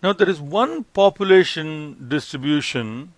Now there is one population distribution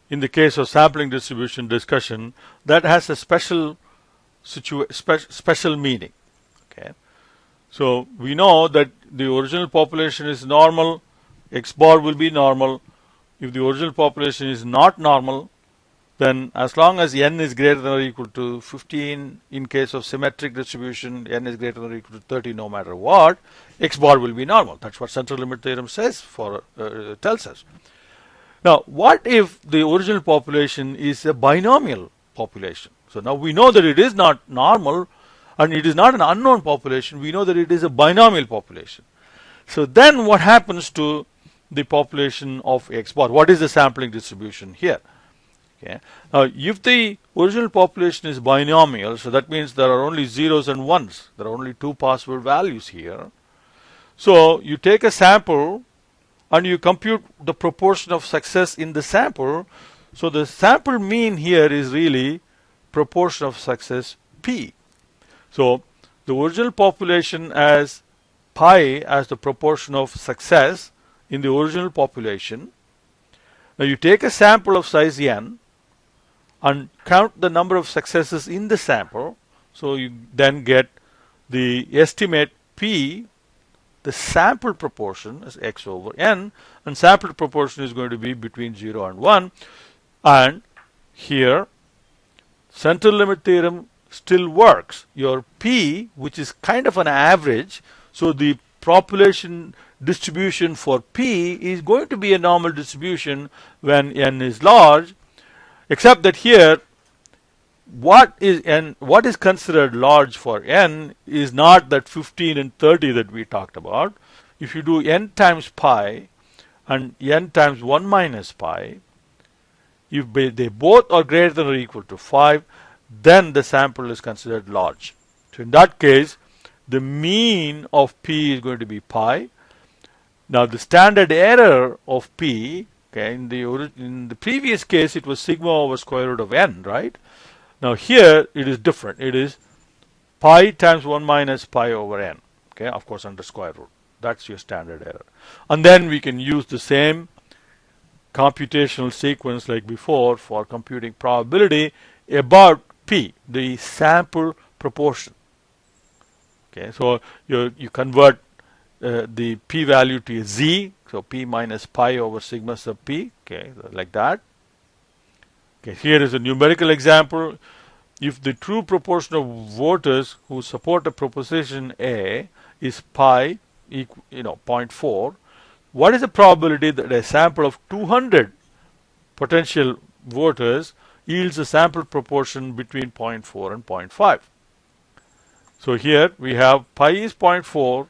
in the case of sampling distribution discussion that has a special meaning. Okay, so we know that the original population is normal, x bar will be normal. If the original population is not normal, then as long as n is greater than or equal to 15, in case of symmetric distribution, n is greater than or equal to 30 no matter what, x bar will be normal. That's what central limit theorem says tells us. Now, what if the original population is a binomial population? So now we know that it is not normal and it is not an unknown population. We know that it is a binomial population. So then what happens to the population of x bar? What is the sampling distribution here? Okay. Now, if the original population is binomial, so that means there are only zeros and ones. There are only two possible values here. So you take a sample and you compute the proportion of success in the sample. So the sample mean here is really proportion of success p. So the original population as pi as the proportion of success in the original population. Now you take a sample of size n and count the number of successes in the sample. So you then get the estimate p. The sample proportion is x over n, and sample proportion is going to be between 0 and 1. And here, central limit theorem still works. Your p, which is kind of an average, so the population distribution for p is going to be a normal distribution when n is large, except that here, what is considered large for n is not that 15 and 30 that we talked about. If you do n times pi and n times 1 minus pi, if they both are greater than or equal to 5, then the sample is considered large. So in that case, the mean of p is going to be pi. Now the standard error of p, okay, in the previous case it was sigma over square root of n, right? Now here it is different. It is pi times 1 minus pi over n. Okay, of course under square root. That's your standard error. And then we can use the same computational sequence like before for computing probability about p, the sample proportion. Okay, so you convert the p value to a z, so p minus pi over sigma sub p, okay, like that. Okay, here is a numerical example. If the true proportion of voters who support a proposition A is pi, 0.4, what is the probability that a sample of 200 potential voters yields a sample proportion between 0.4 and 0.5? So here we have pi is 0.4,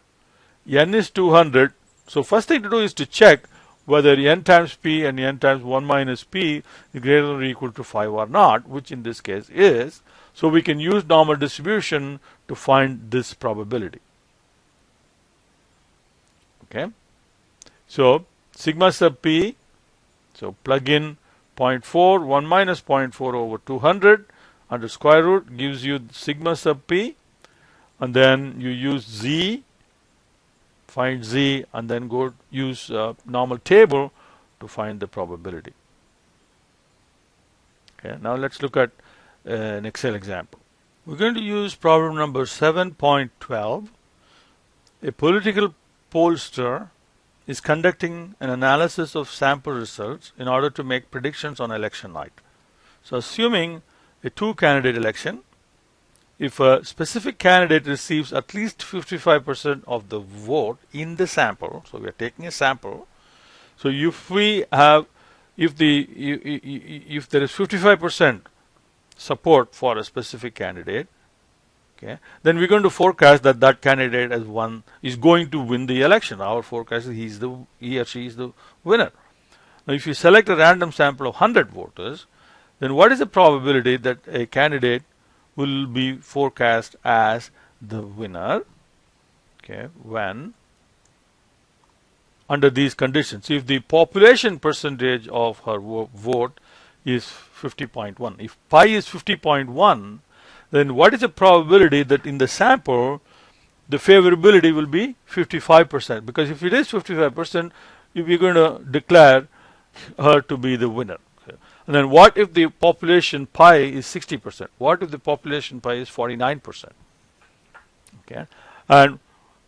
n is 200. So first thing to do is to check whether n times p and n times 1 minus p is greater than or equal to 5 or not, which in this case is. So we can use normal distribution to find this probability. Okay. So sigma sub p, so plug in 0.4, 1 minus 0.4 over 200 under square root gives you sigma sub p, and then you use z, find z, and then go use normal table to find the probability. Okay, now let's look at an Excel example. We're going to use problem number 7.12. A political pollster is conducting an analysis of sample results in order to make predictions on election night. So assuming a two-candidate election, if a specific candidate receives at least 55% of the vote in the sample, so we are taking a sample. So if there is 55% support for a specific candidate, okay, then we're going to forecast that that candidate is going to win the election. Our forecast is he or she is the winner. Now, if you select a random sample of 100 voters, then what is the probability that a candidate will be forecast as the winner, okay, when under these conditions? If the population percentage of her vote is 50.1, if pi is 50.1, then what is the probability that in the sample the favorability will be 55%, because if it is 55%, we're going to declare her to be the winner. Okay. And then what if the population pi is 60%? What if the population pi is 49%? Okay. And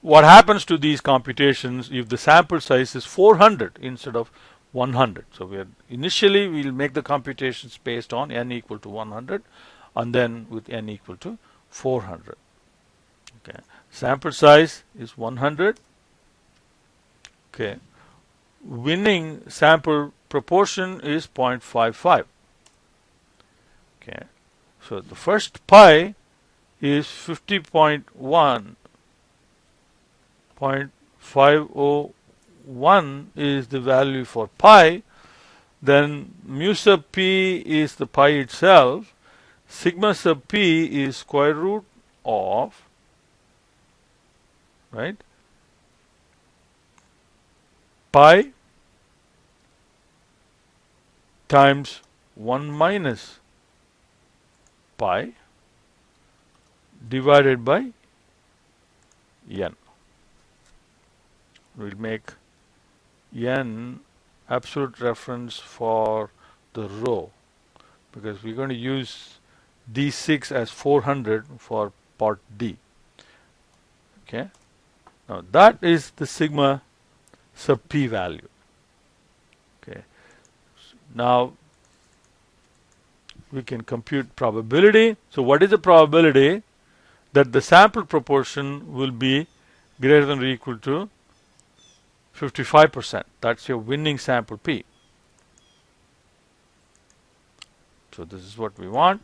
what happens to these computations if the sample size is 400 instead of 100? So initially we'll make the computations based on n equal to 100, and then with n equal to 400. Okay. Sample size is 100. Okay. Winning sample proportion is 0.55. Okay. So the first pi is 50.1. 0.501 is the value for pi. Then mu sub p is the pi itself. Sigma sub p is square root of, right, pi times 1 minus pi divided by n. We'll make n absolute reference for the row, because we're going to use D6 as 400 for part D. Okay. Now that is the sigma sub p value. Okay. Now we can compute probability. So what is the probability that the sample proportion will be greater than or equal to 55%? That's your winning sample p. So this is what we want.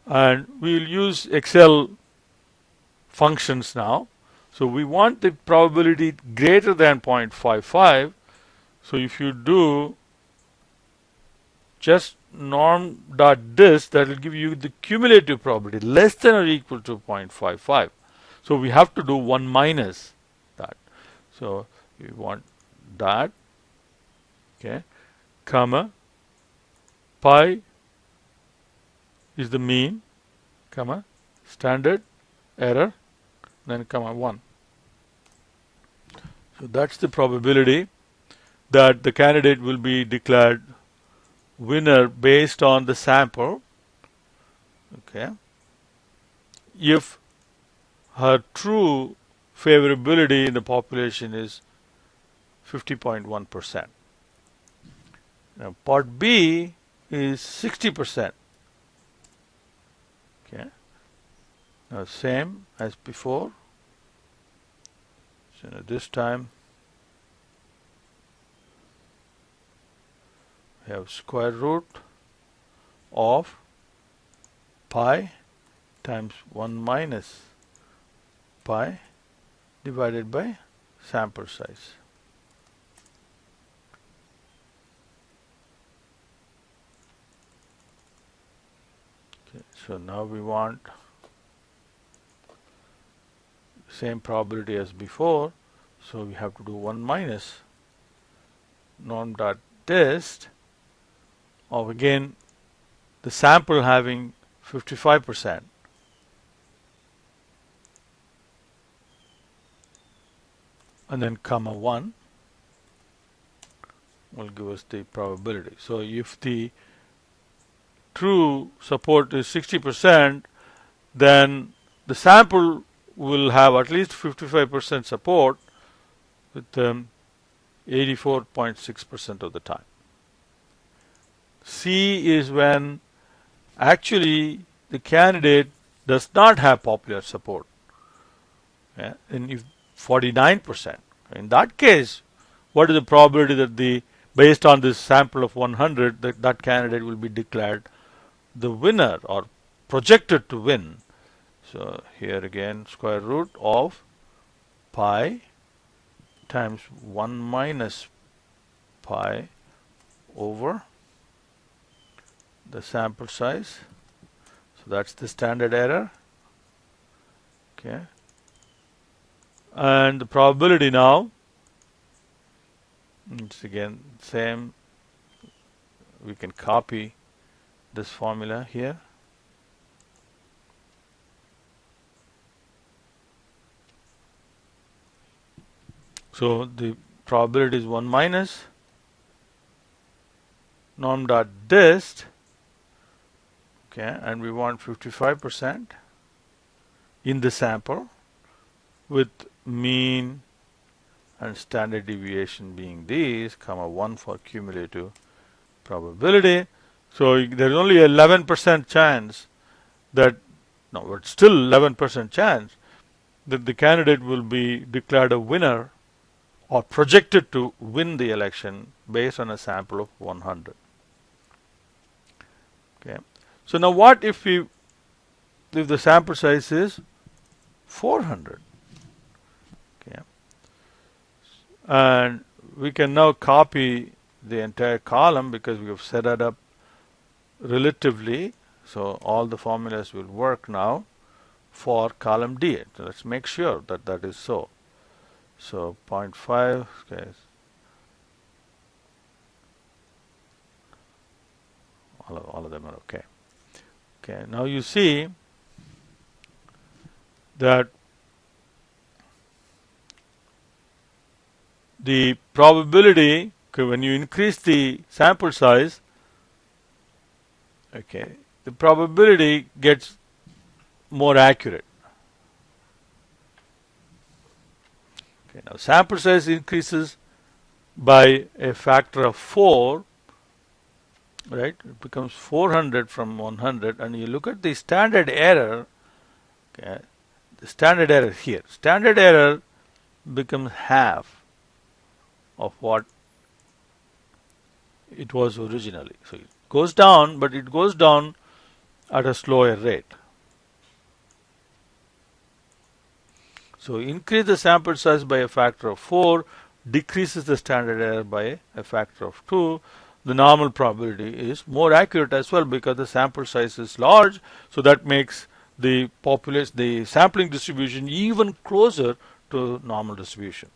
And we'll use Excel functions now. So we want the probability greater than 0.55. So if you do just norm.dist, that will give you the cumulative probability less than or equal to 0.55. So we have to do 1 minus that. So we want that, okay, comma, pi is the mean, comma, standard error, then comma 1. So that's the probability that the candidate will be declared winner based on the sample. Okay. If her true favorability in the population is 50.1%. Now part B is 60%. Okay. Now same as before. So now this time we have square root of pi times 1 minus pi divided by sample size. Okay, so now we want same probability as before, so we have to do 1 minus norm.dist of, again, the sample having 55%, and then comma 1 will give us the probability. So if the true support is 60%, then the sample will have at least 55% support with 84.6% of the time. C is when actually the candidate does not have popular support. Yeah? And if 49%. In that case, what is the probability that based on this sample of 100, that candidate will be declared the winner or projected to win? So here again, square root of pi times 1 minus pi over the sample size. So that's the standard error. Okay. And the probability now, it's again same. We can copy this formula here. So the probability is 1 minus norm dot dist, okay, and we want 55% in the sample with mean and standard deviation being these, comma 1 for cumulative probability. So there is only 11% chance that, no, but still 11% chance that the candidate will be declared a winner or projected to win the election based on a sample of 100. Okay. So now what if the sample size is 400? Okay. And we can now copy the entire column because we have set it up relatively. So all the formulas will work now for column D. So let's make sure that that is so. So 0.5, okay. All of them are okay. Okay, now you see that the probability, okay, when you increase the sample size, okay, the probability gets more accurate. Okay, now sample size increases by a factor of 4, right? It becomes 400 from 100, and you look at the standard error, okay, the standard error here. Standard error becomes half of what it was originally. So it goes down, but it goes down at a slower rate. So increase the sample size by a factor of 4, decreases the standard error by a factor of 2. The normal probability is more accurate as well because the sample size is large. So that makes the sampling distribution even closer to normal distribution.